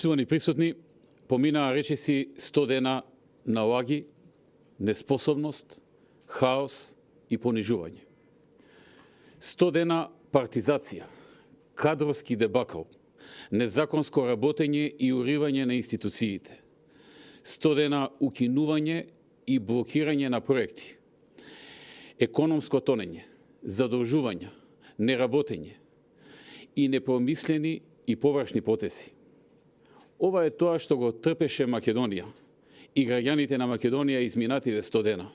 Почитувани присутни, поминаа речиси 100 дена на лаги, неспособност, хаос и понижување. 100 дена партизација, кадровски дебакл, незаконско работење и уривање на институциите. 100 дена укинување и блокирање на проекти. Економско тонење, задолжувања, неработење и непромислени и површни потеси. Ова е тоа што го трпеше Македонија и граѓаните на Македонија изминативе 100 дена.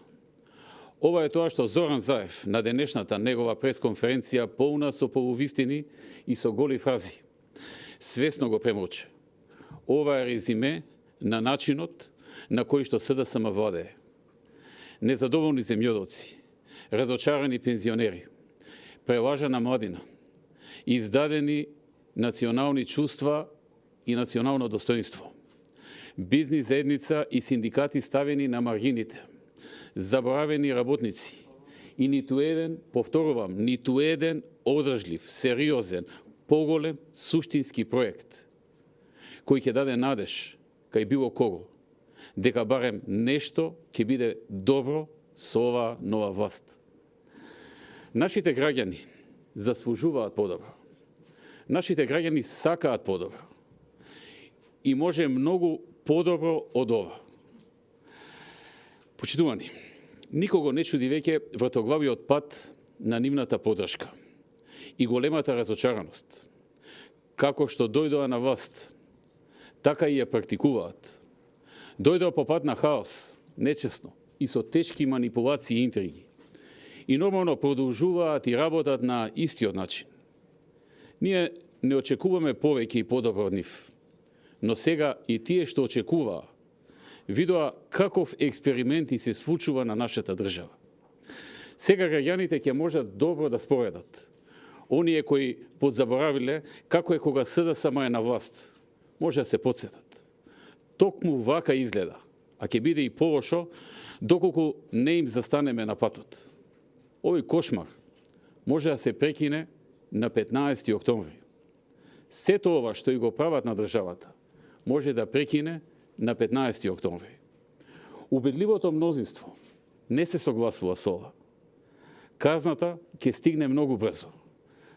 Ова е тоа што Зоран Заев на денешната негова пресконференција полна со полувистини и со голи фрази свесно го премолче. Ова е резиме на начинот на кој што СДСМ владее. Незадоволни земјоделци, разочарани пензионери, прелажана младина, издадени национални чувства и национално достоинство. Бизнис заедница и синдикати ставени на маргините, заборавени работници и ниту еден, повторувам, ниту еден одржлив, сериозен, поголем, суштински проект кој ќе даде надеж кај било кого, дека барем нешто ќе биде добро со оваа нова власт. Нашите граѓани заслужуваат подобро. Нашите граѓани сакаат подобро. И може многу подобро од ова. Почитувани, никого не чуди веќе вртоглавиот пат на нивната поддршка и големата разочараност. Како што дојдоа на власт, така и ја практикуваат. Дојдоа по пат на хаос, нечесно и со тешки манипулации и интриги. И нормално продолжуваат и работат на истиот начин. Ние не очекуваме повеќе и подобро од нив. Но сега и тие што очекуваа, видоа каков експерименти се случува на нашата држава. Сега граѓаните ќе можат добро да споредат. Оние кои подзаборавиле како е кога СДСМ е на власт, може да се подсетат. Токму вака изгледа, а ќе биде и полошо доколку не им застанеме на патот. Овој кошмар може да се прекине на 15 октомври. Сето ова што и го прават на државата може да прекине на 15 октомври. Убедливото мнозинство не се согласува со ова. Казната ќе стигне многу брзо.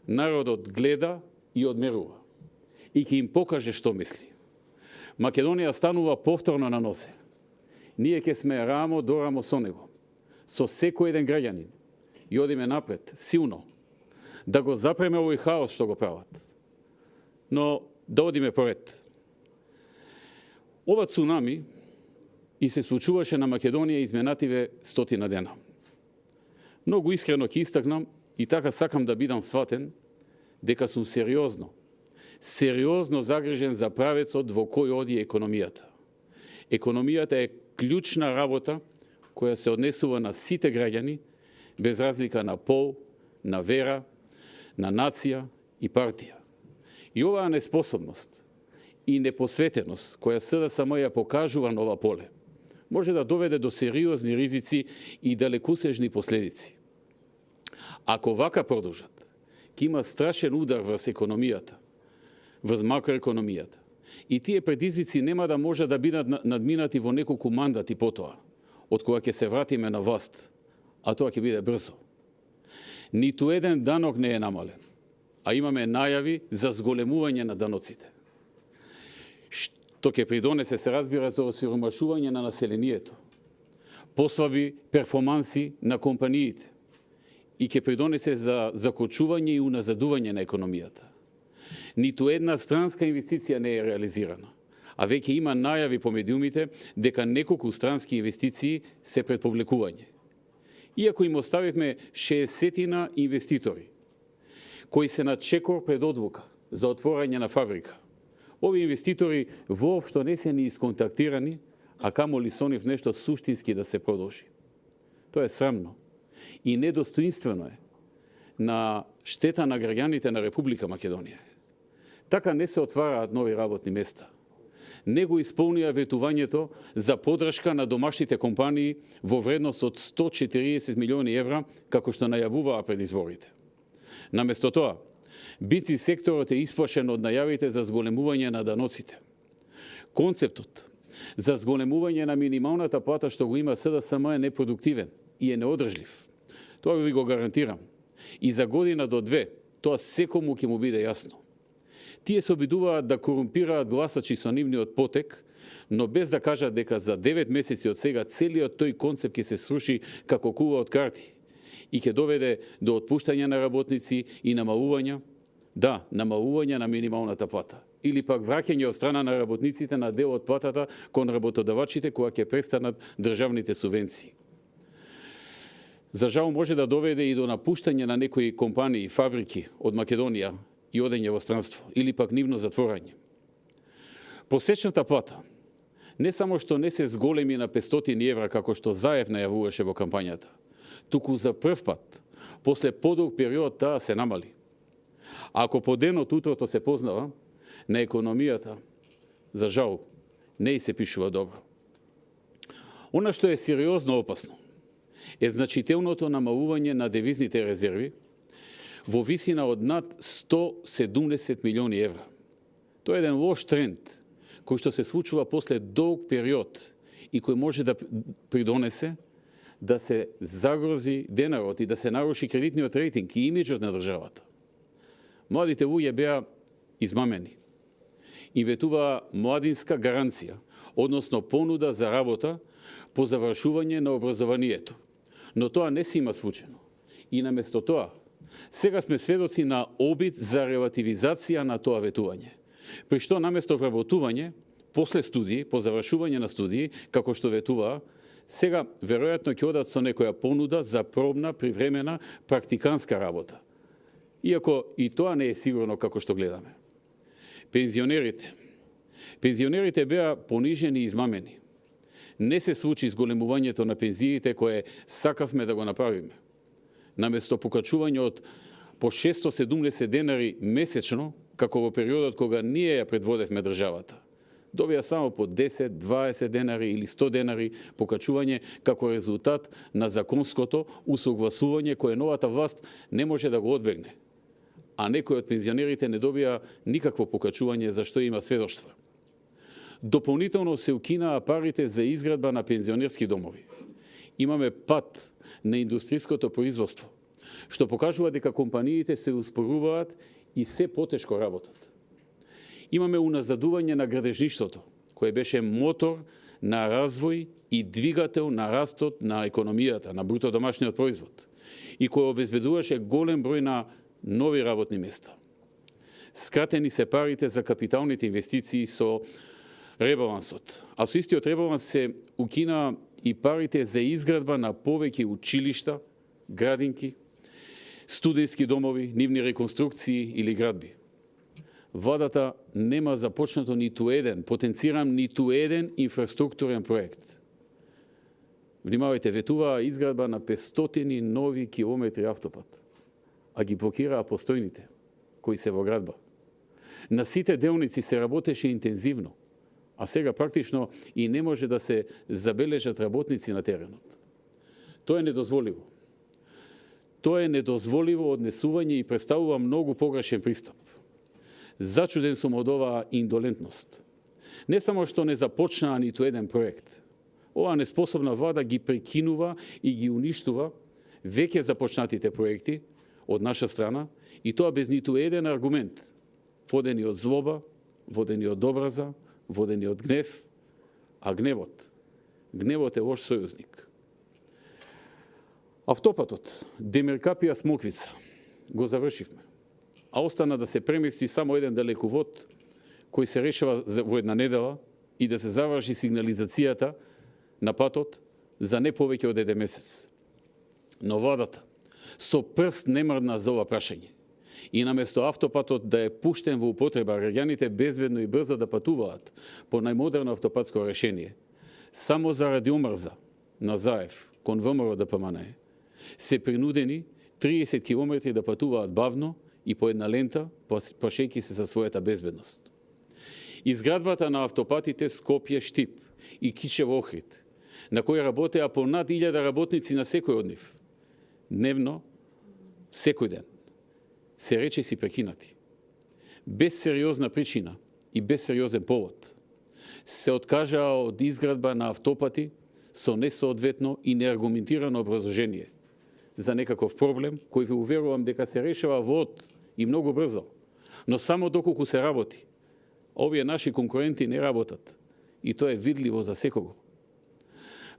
Народот гледа и одмерува. И ќе им покаже што мисли. Македонија станува повторно на носе. Ние ќе сме рамо до рамо со него. Со секој еден граѓанин. И одиме напред, силно. Да го запреме овој хаос што го прават. Но да одиме поред. Ова цунами и се случуваше на Македонија изминативе 100 дена. Многу искрено ќе истакнам и така сакам да бидам сватен дека сум сериозно загрижен за правецот во кој оди економијата. Економијата е клучна работа која се однесува на сите граѓани без разлика на пол, на вера, на нација и партија. И оваа неспособност и непосветеност која СДСМ ја покажува на ова поле може да доведе до сериозни ризици и далекусежни последици. Ако вака продолжат, ќе има страшен удар врз економијата, врз макроекономијата. И тие предизвици нема да може да бидат надминати во неколку мандати потоа, од кога ќе се вратиме на власт, а тоа ќе биде брзо. Ниту еден данок не е намален, а имаме најави за зголемување на даноците. Што ќе придонесе, се разбира, за осиромашување на населението, послаби перформанси на компаниите и ќе придонесе за закочување и уназадување на економијата. Ниту една странска инвестиција не е реализирана, а веќе има најави по медиумите дека неколку странски инвестиции се пред повлекување. Иако им оставивме 60 инвеститори, кои се на чекор пред одлука за отворање на фабрика. Овие инвеститори воопшто не се ни исконтактирани, а камоли со нив нешто суштински да се продолжи. Тоа е срамно и недостоинствено е на штета на граѓаните на Република Македонија. Така не се отвараат нови работни места. Не го исполнија ветувањето за поддршка на домашните компании во вредност од 140 милиони евра, како што најавуваа пред изборите. Наместо тоа, бизнис секторот е исплашен од најавите за зголемување на даноците. Концептот за зголемување на минималната плата што го има СДСМ е непродуктивен и е неодржлив. Тоа ви го гарантирам. И за година до две тоа секому ќе му биде јасно. Тие се обидуваат да корумпираат гласачи со нивниот потек, но без да кажат дека за 9 месеци од сега целиот тој концепт ќе се сруши како кула од карти и ќе доведе до отпуштање на работници и намалување на минималната плата. Или пак враќање од страна на работниците на дел од платата кон работодавачите кога ќе престанат државните субвенции. За жал може да доведе и до напуштање на некои компании, фабрики од Македонија и одење во странство, или пак нивно затворање. Просечната плата не само што не се зголеми на 500 евра како што Заев најавуваше во кампањата, туку за прв пат, после подолг период таа се намали. А ако по денот утрото се познава, на економијата, за жал, не и се пишува добро. Она што е сериозно опасно е значителното намалување на девизните резерви во висина од над 170 милиони евра. Тоа е еден лош тренд кој што се случува после долг период и кој може да придонесе да се загрози денарот и да се наруши кредитниот рейтинг и имиджот на државата. Младите луѓе беа измамени. Инветуваа младинска гаранција, односно понуда за работа по завршување на образованието. Но тоа не се има случено. И наместо тоа, сега сме сведоци на обид за релативизација на тоа ветување. При што наместо вработување, после студии, по завршување на студии, како што ветуваа, сега веројатно ќе одат со некоја понуда за пробна, привремена, практиканска работа. Иако и тоа не е сигурно како што гледаме. Пензионерите беа понижени и измамени. Не се случи зголемувањето на пензиите кое сакавме да го направиме. Наместо покачување од по 670 денари месечно, како во периодот кога ние ја предводевме државата, добија само по 10, 20 денари или 100 денари покачување како резултат на законското усогласување кое новата власт не може да го одбегне. А некои од пензионерите не добија никакво покачување за што има сведоштва. Дополнително се укинаа парите за изградба на пензионерски домови. Имаме пат на индустријското производство, што покажува дека компаниите се успоруваат и се потешко работат. Имаме уназадување на градежништвото, кое беше мотор на развој и двигател на растот на економијата, на бруто домашниот производ, и кој обезбедуваше голем број на нови работни места. Скратени се парите за капиталните инвестиции со ребалансот, а со истиот ребаланс се укина и парите за изградба на повеќе училишта, градинки, студентски домови, нивни реконструкции или градби. Владата нема започнато ниту еден, потенцирам ниту еден инфраструктурен проект. Внимавајте, ветуваа изградба на 500 нови километри автопат, а ги блокираа постојните, кои се во градба. На сите делници се работеше интензивно, а сега практично и не може да се забележат работници на теренот. Тоа е недозволиво. Тоа е недозволиво однесување и представува многу погрешен пристап. Зачуден сум од оваа индолентност. Не само што не започнаа ниту еден проект, оваа неспособна влада ги прекинува и ги уништува веќе започнатите проекти од наша страна, и тоа без ниту еден аргумент, водени од злоба, водени од образа, водени од гнев, а гневот е лош сојузник. Автопатот Демиркапија Смоквица го завршивме, а остана да се премести само еден далековод кој се решава во една недела и да се заврши сигнализацијата на патот за не повеќе од еден месец. Но владата со прст не мрдна за ова прашање. И наместо автопатот да е пуштен во употреба, граѓаните безбедно и брзо да патуваат по најмодерно автопатско решение, само заради омрза на Заев кон ВМРО ДПМНЕ, се принудени 30 километри да патуваат бавно и по една лента, плашејќи се за својата безбедност. Изградбата на автопатите Скопје-Штип и Кичево-Охрид, на кој работеа по над 1000 работници на секој од нив, дневно, секој ден, се речиси прекинати. Без сериозна причина и без сериозен повод. се откажаа од изградба на автопати со несоодветно и неаргументирано образложение за некаков проблем кој ви уверувам дека се решава во и многу брзо, но само доколку се работи. Овие наши конкуренти не работат и тоа е видливо за секого.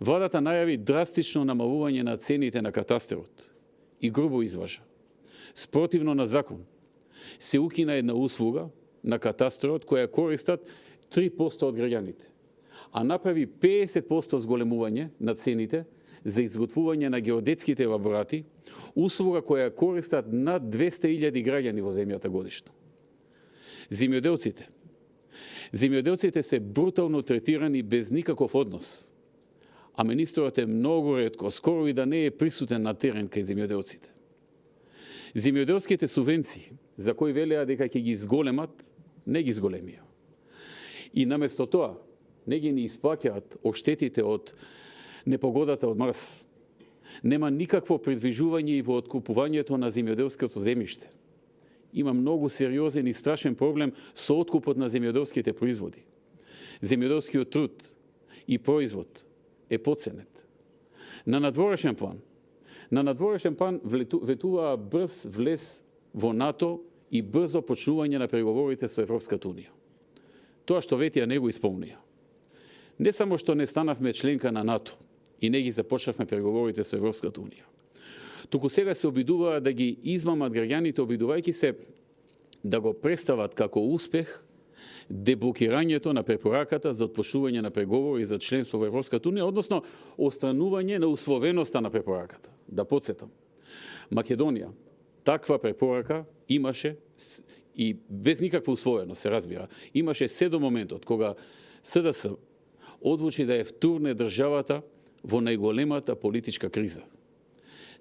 Владата најави драстично намалување на цените на катастерот и грубо изважа. Спротивно на закон се укина една услуга на катастерот која користат 3% од граѓаните, а направи 50% зголемување на цените за изготвување на геодетските елаборати, услуга која користат над 200.000 граѓани во земјата годишно. Земјоделците се брутално третирани без никаков однос, а министерот е многу ретко, скоро и да не е присутен на терен кај земјоделците. Земјоделските субвенции, за кои велеа дека ќе ги зголемат, не ги зголемија. И наместо тоа, не ги ни исплаќаат оштетите од непогодата од Марс. Нема никакво предвижување и во откупувањето на земјоделското земјиште. Има многу сериозен и страшен проблем со откупот на земјоделските производи. Земјоделскиот труд и производ е поценет. На надворешен план ветуваа брз влез во НАТО и брзо почнување на преговорите со Европската унија. Тоа што ветија не го исполнија. Не само што не станавме членка на НАТО и не ги започнавме преговорите со Европската унија, туку сега се обидуваа да ги измамат граѓаните, обидувајќи се да го представат како успех деблокирањето на препораката за отпочнување на преговори за членство во Европската унија, односно отстранување на условеноста на препораката. Да подсетам, Македонија таква препорака имаше и без никаква условеност, се разбира. Имаше се до моментот кога СДС одлучи да ја втурне државата во најголемата политичка криза.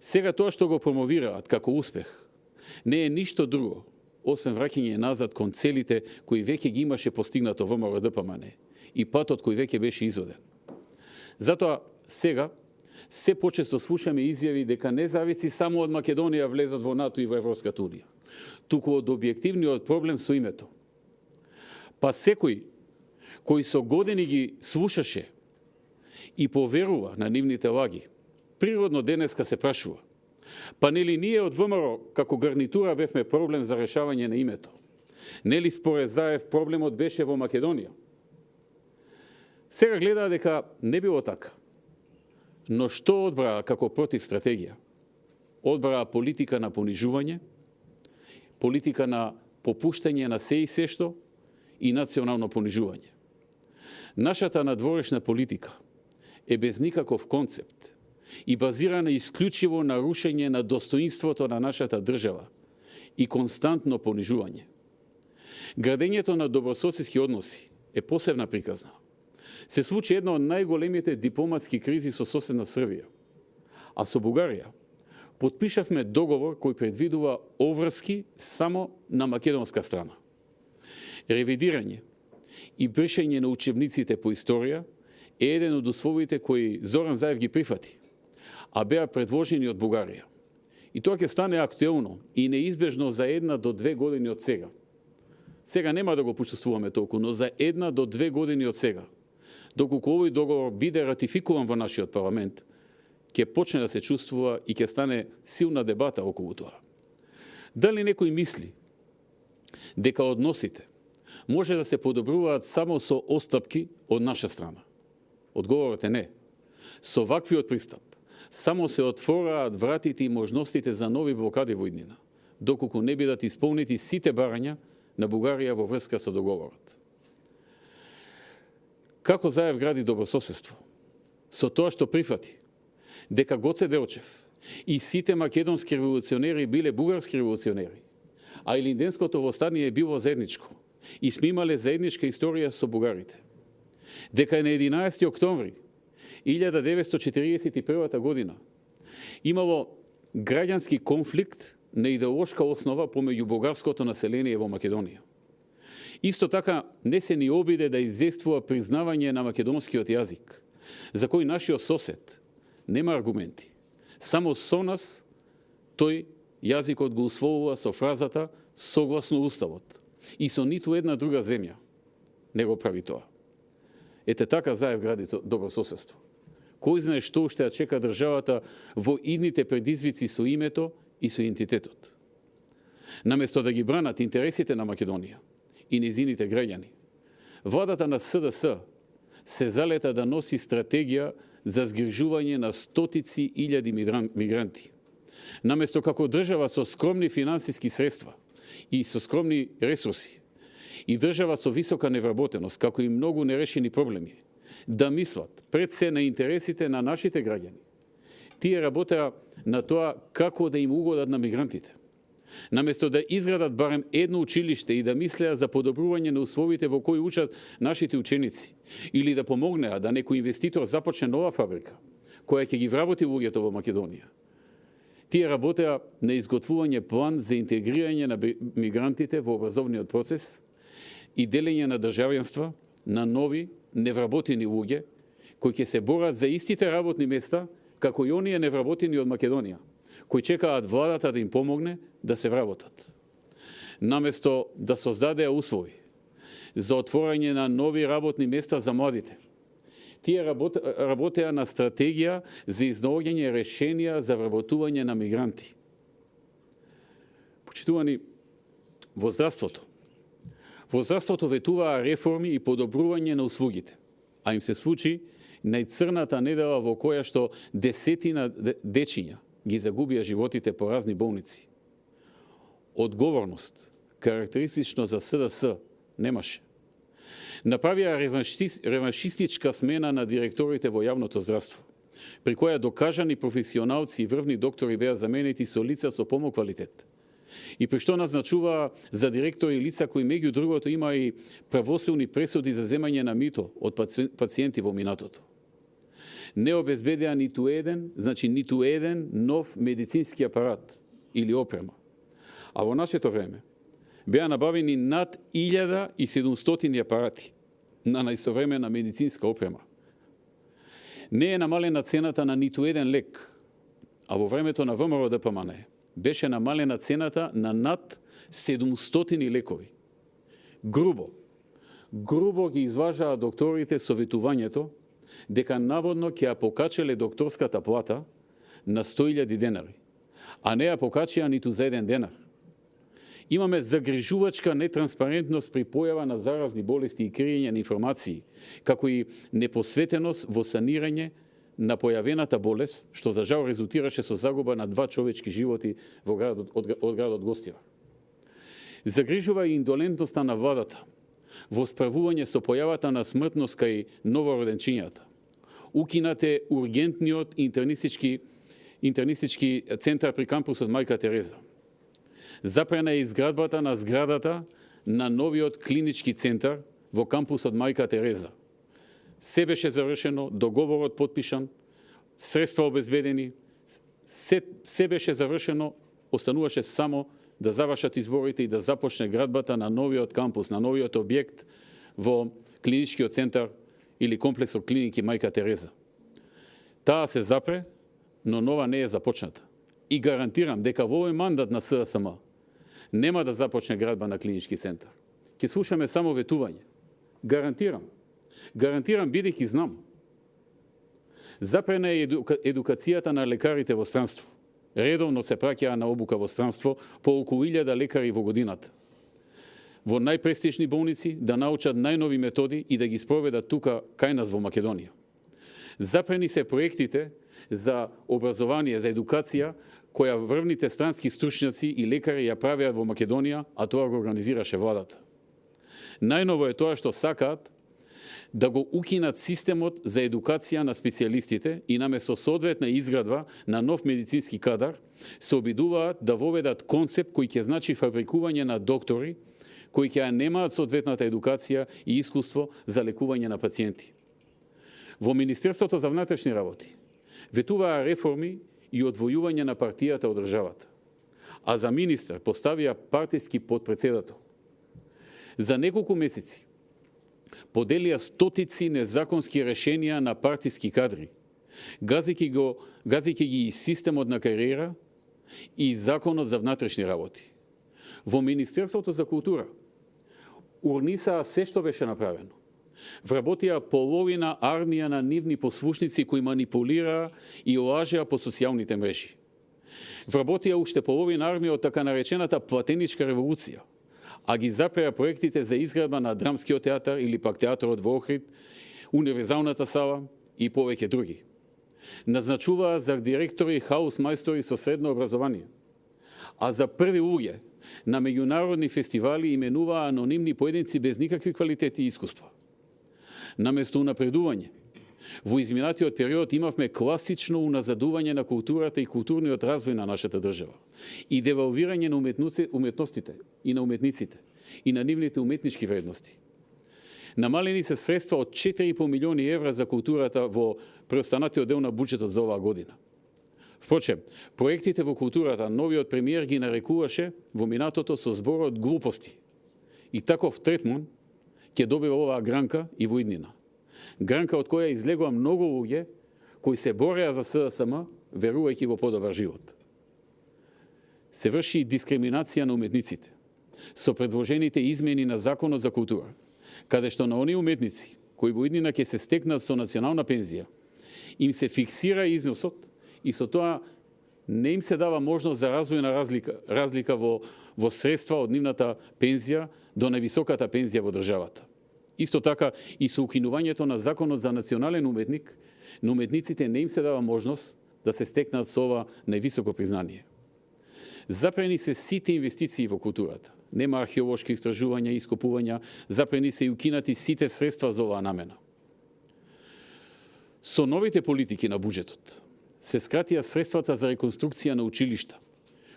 Сега тоа што го промовираат како успех не е ништо друго, освен враќање назад кон целите кои веќе ги имаше постигнато ВМРО ДПМН и патот кој веќе беше изводен. Затоа сега се почесто слушаме изјави дека не зависи само од Македонија влезот во НАТО и во Европската унија, туку од објективниот проблем со името. Па секој кој со години ги слушаше и поверува на нивните лаги, природно денеска се прашува: па нели ние од ВМРО како гарнитура бевме проблем за решавање на името? Нели според Заев проблемот беше во Македонија? Сега гледа дека не било така. Но што одбраа како против стратегија? Одбраа политика на понижување, политика на попуштање на се и се што и национално понижување. Нашата надворешна политика е без никаков концепт и базирана исклучиво на рушење на достоинството на нашата држава и константно понижување. Градењето на добрососедски односи е посебна приказна. Се случи една од најголемите дипломатски кризи со соседна Србија. А со Бугарија потпишавме договор кој предвидува обврски само на македонска страна. Ревидирање и бришење на учебниците по историја е еден од условите кои Зоран Заев ги прифати, а беа предложени од Бугарија. И тоа ќе стане актуелно и неизбежно за 1 до 2 години од сега. Сега нема да го почувствуваме толку, но за 1 до 2 години од сега, доколку овој договор биде ратификуван во нашиот парламент, ќе почне да се чувствува и ќе стане силна дебата околу тоа. Дали некој мисли дека односите може да се подобруваат само со отстапки од наша страна? Одговорот е не. Со ваквиот пристап само се отвораат вратите и можностите за нови блокади во иднина, доколку не бидат исполнети сите барања на Бугарија во врска со договорот. Како Заев гради добрососедство? Со тоа што прифати дека Гоце Делчев и сите македонски револуционери биле бугарски револуционери, а Илинденското востание било заедничко и сме имале заедничка историја со бугарите. Дека на 11. октомври 1941 година имало граѓански конфликт на идеолошка основа помеѓу бугарското население во Македонија. Исто така не се ни обиде да известува признавање на македонскиот јазик, за кој нашиот сосед нема аргументи. Само со нас тој јазикот го усвоува со фразата согласно уставот и со ниту една друга земја не го прави тоа. Ете така Заев гради добрососедство. Кој знае што ще ја чека државата во идните предизвици со името и со идентитетот. Наместо да ги бранат интересите на Македонија и незините граѓани, владата на СДС се залета да носи стратегија за згрижување на стотици илјади мигранти. Наместо како држава со скромни финансиски средства и со скромни ресурси, и држава со висока невработеност, како и многу нерешени проблеми, да мислат пред се на интересите на нашите граѓани. Тие работеа на тоа како да им угодат на мигрантите. Наместо да изградат барем едно училиште и да мислеа за подобрување на условите во кои учат нашите ученици, или да помогнеа да некој инвеститор започне нова фабрика, која ќе ги вработи луѓето во Македонија. Тие работеа на изготвување план за интегрирање на мигрантите во образовниот процес и делење на државјанства на нови невработени луѓе кои ќе се борат за истите работни места како и оние невработени од Македонија, кои чекаат владата да им помогне да се вработат. Наместо да создадеа услови за отворање на нови работни места за младите, тие работеа на стратегија за изнаоѓање решенија за вработување на мигранти. Почитувани, во здравството ветуваа реформи и подобрување на услугите, а им се случи најцрната недела во која што десетина дечиња ги загубија животите по разни болници. Одговорност, карактеристично за СДС, немаше. Направија реваншистичка смена на директорите во јавното здравство, при која докажани професионалци и врвни доктори беа заменети со лица со помал квалитет. И при што назначуваа за директори лица кои меѓу другото има и правосилни пресуди за земање на мито од пациенти во минатото. Не обезбедеа ниту еден нов медицински апарат или опрема. А во нашето време беа набавени над 1700 апарати на најсовремена медицинска опрема. Не е намалена цената на ниту еден лек, а во времето на ВМРО ДПМН беше намалена цената на над 700 лекови. Грубо ги изважаа докторите советувањето дека наводно ќе ја покачеле докторската плата на 100.000 денари, а не ја покачија ниту за 1 денар. Имаме загрижувачка нетранспарентност при појава на заразни болести и криење на информации, како и непосветеност во санирање на појавената болест, што за жал резултираше со загуба на 2 човечки животи во градот Гостива. Загрижува и индолентноста на владата во справување со појавата на смртност кај новороденчињата. Укинате ургентниот интернистички центар при кампусот Мајка Тереза. Запрена е изградбата на зградата на новиот клинички центар во кампусот Мајка Тереза. Се беше завршено, договорот потпишан, средства обезбедени, се беше завршено, остануваше само да завршат изборите и да започне градбата на новиот кампус, на новиот објект во клиничкиот центар или комплексот клиники Мајка Тереза. Таа се запре, но нова не е започната. И гарантирам дека во овој мандат на СДСМ нема да започне градба на клинички центар. Ќе слушаме само ветување. Гарантирам бидејќи знам. Запрена е едукацијата на лекарите во странство. Редовно се праќаа на обука во странство по околу 1000 лекари во годината. Во најпрестижни болници да научат најнови методи и да ги спроведат тука кај нас во Македонија. Запрени се проектите за образование, за едукација, која врвните странски стручњаци и лекари ја правеа во Македонија, а тоа го организираше владата. Најново е тоа што сакаат да го укинат системот за едукација на специјалистите и наместо соодветна изградба на нов медицински кадар, се обидуваат да воведат концепт кој ќе значи фабрикување на доктори, кои ќе немаат соодветната едукација и искуство за лекување на пациенти. Во Министерството за внатрешни работи ветуваа реформи и одвојување на партијата од државата, а за министар поставија партиски подпредседател. За неколку месеци поделија стотици незаконски решенија на партиски кадри, газики ги и системот на кариера и законот за внатрешни работи. Во Министерството за култура урнисаа се што беше направено, Вработија половина армија на нивни послушници кои манипулираа и лажеа по социјалните мрежи. Вработија уште половина армија од така наречената платеничка револуција, а ги запреа проектите за изградба на Драмскиот театар или пак театарот во Охрид, Универзалната сала и повеќе други. Назначуваа за директори хаус мајстори со средно образование, а за први луѓе на меѓународни фестивали именуваа анонимни поединци без никакви квалитети и искуства. Наместо унапредување, во изминатиот период имавме класично уназадување на културата и културниот развој на нашата држава и девалвирање на уметностите и на уметниците и на нивните уметнички вредности. Намалени се средства од 4,5 милиони евра за културата во преостанатиот дел на буџетот за оваа година. Впрочем, проектите во културата новиот премиер ги нарекуваше во минатото со зборот глупости. И таков третман ќе добива оваа гранка и во иднина. Гранка од која излегува многу луѓе кои се бореа за СДСМ, верувајќи во подобар живот. Се врши дискриминација на уметниците со предложените измени на Законот за култура, каде што на оние уметници кои во иднина ќе се стекнат со национална пензија, им се фиксира износот и со тоа не им се дава можност за развојна разлика во средства од нивната пензија до највисоката пензија во државата. Исто така и со укинувањето на Законот за национален уметник, на уметниците не им се дава можност да се стекнат со ова највисоко признание. Запрени се сите инвестиции во културата. Нема археолошки истражувања и ископувања, запрени се и укинати сите средства за оваа намена. Со новите политики на буџетот се скратија средствата за реконструкција на училишта,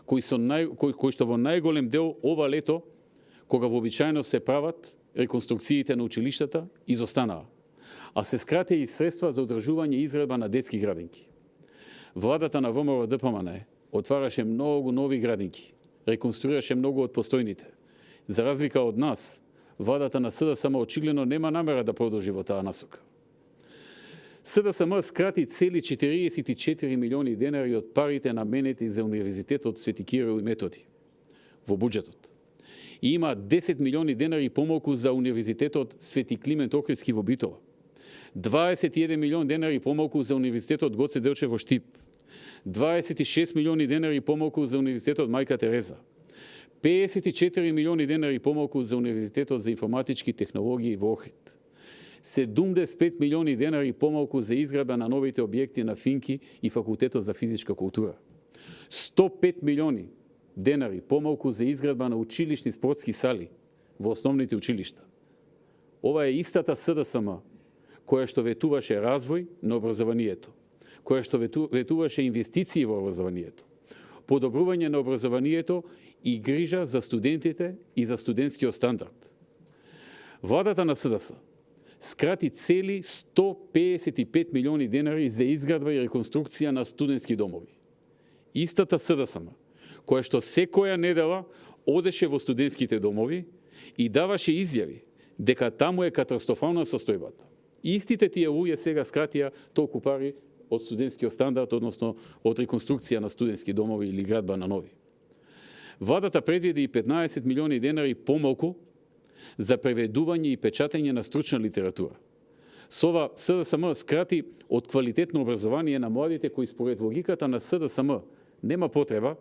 кои што во најголем дел ова лето, кога вообичаено се прават реконструкциите на училиштата, изостанаа, а се скратија и средства за одржување и изградба на детски градинки. Владата на ВМРО ДПМН отвараше многу нови градинки, реконструираше многу од постојните. За разлика од нас, владата на СДСМ очигледно нема намера да продолжи во таа насока. СДСМ скрати цели 44 милиони денари од парите наменети за Универзитетот Свети Кирил и Методи во буџетот. И има 10 милиони денари помалку за Универзитетот Свети Климент Охридски во Битола, 21 милион денари помалку за Универзитетот Гоце Делчев во Штип, 26 милиони денари помалку за Универзитетот Мајка Тереза, 54 милиони денари помалку за Универзитетот за информатички технологии во Охрид, 75 милиони денари помалку за изградба на новите објекти на Финки и Факултетот за физичка култура, 105 милиони денари помалку за изградба на училишни спортски сали во основните училишта. Ова е истата СДСМ која што ветуваше развој на образованието, која што ветуваше инвестиции во образованието, подобрување на образованието и грижа за студентите и за студентскиот стандард. Владата на СДС скрати цели 155 милиони денари за изградба и реконструкција на студентски домови. Истата СДСМ која што секоја недела одеше во студентските домови и даваше изјави дека таму е катастрофална состојбата. Истите тие луѓе сега скратија толку пари од студентскиот стандард, односно од реконструкција на студентски домови или градба на нови. Владата предвиди и 15 милиони денари помалку за преведување и печатење на стручна литература. Со ова СДСМ скрати од квалитетно образование на младите кои според логиката на СДСМ нема потреба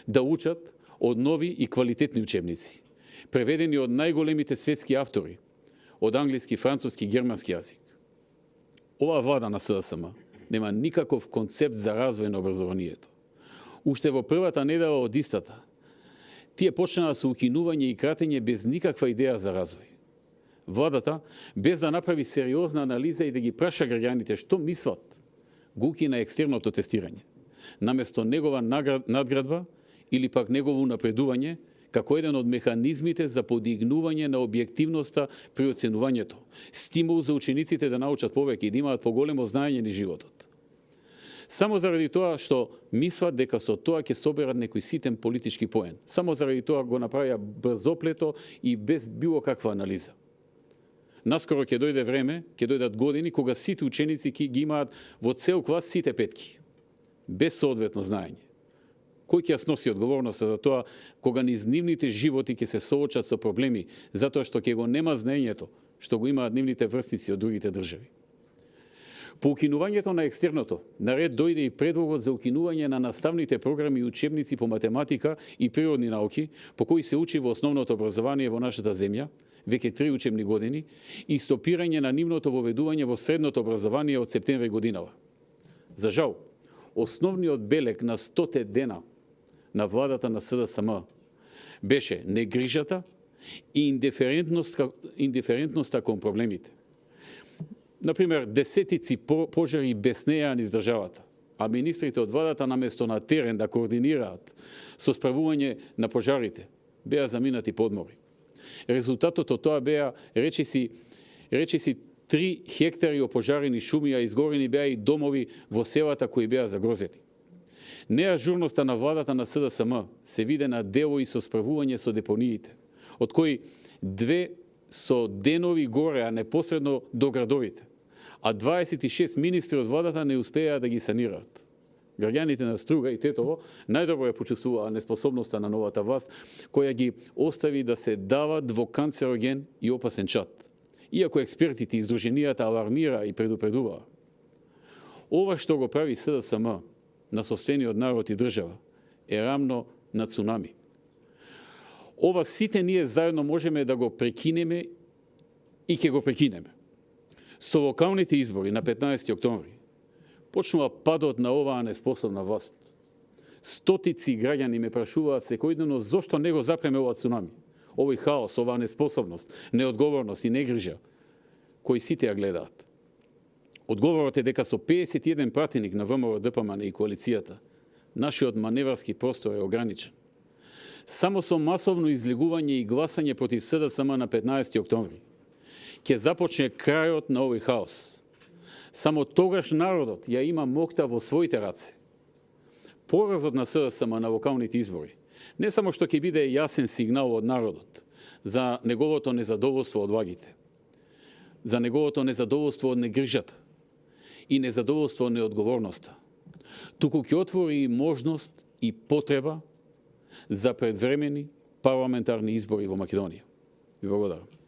да учат од нови и квалитетни учебници, преведени од најголемите светски автори, од англиски, француски, германски јазик. Оваа влада на СДСМ нема никаков концепт за развој на образованието. Уште во првата недела од истата, тие почнаа со укинување и кратење без никаква идеја за развој. Владата, без да направи сериозна анализа и да ги праша граѓаните што мислат, го укина екстерното тестирање, наместо негова надградба или пак негово напредување како еден од механизмите за подигнување на објективноста при оценувањето, стимул за учениците да научат повеќе и да имаат поголемо знаење низ животот. Само заради тоа што мислат дека со тоа ќе соберат некој ситен политички поен. Само заради тоа го направија брзоплето и без било каква анализа. Наскоро ќе дојде време, ќе дојдат години кога сите ученици ќе ги имаат во цел клас сите петки, без соодветно знаење. Кој ќе ја сноси одговорноста за тоа кога низ нивните животи ќе се соочат со проблеми, затоа што ќе го нема знаењето, што го имаат нивните врсници од другите држави. По укинувањето на екстерното, наред дојде и предлогот за укинување на наставните програми и учебници по математика и природни науки, по кои се учи во основното образование во нашата земја, веќе 3 учебни години, и стопирање на нивното воведување во средното образование од септември годинава. За жал, основниот белег на 100 дена на владата на СДСМ беше негрижата и индиферентноста кон проблемите. Например, десетици пожари беснеа низ државата, а министрите од владата наместо на терен да координираат со справување на пожарите, беа заминати подмори. Резултатот од тоа беа речиси 3 хектари опожарени шуми, а изгорени беа и домови во селата кои беа загрозени. Неажурноста на владата на СДСМ се виде на дело и со справување со депониите, од кои 2 со денови горе, а непосредно до градовите, а 26 министри од владата не успеа да ги санираат. Граѓаните на Струга и Тетово најдобро ја почувствуваа неспособноста на новата власт, која ги остави да се дават во канцероген и опасен чад, иако експертите и издруженијата алармира и предупредуваа. Ова што го прави СДСМ на сопствениот народ и држава е рамно на цунами. Ова сите ние заедно можеме да го прекинеме и ќе го прекинеме. Со локалните избори на 15 октомври почнува падот на оваа неспособна власт. Стотици граѓани ме прашуваат секојдневно зошто не го запреме ова цунами, овој хаос, оваа неспособност, неодговорност и негрижа, кои сите ја гледаат. Одговорот е дека со 51 пратеник на ВМРО ДПМН и коалицијата, нашиот маневарски простор е ограничен. Само со масовно излегување и гласање против СДСМ на 15 октомври ќе започне крајот на овој хаос. Само тогаш народот ја има мокта во своите раце. Поразот на СДСМ на локалните избори не само што ќе биде јасен сигнал од народот за неговото незадоволство од влагите, за неговото незадоволство од негрижата и незадоволство од неодговорноста, туку ќе отвори можност и потреба за предвремени парламентарни избори во Македонија. Ви благодарам.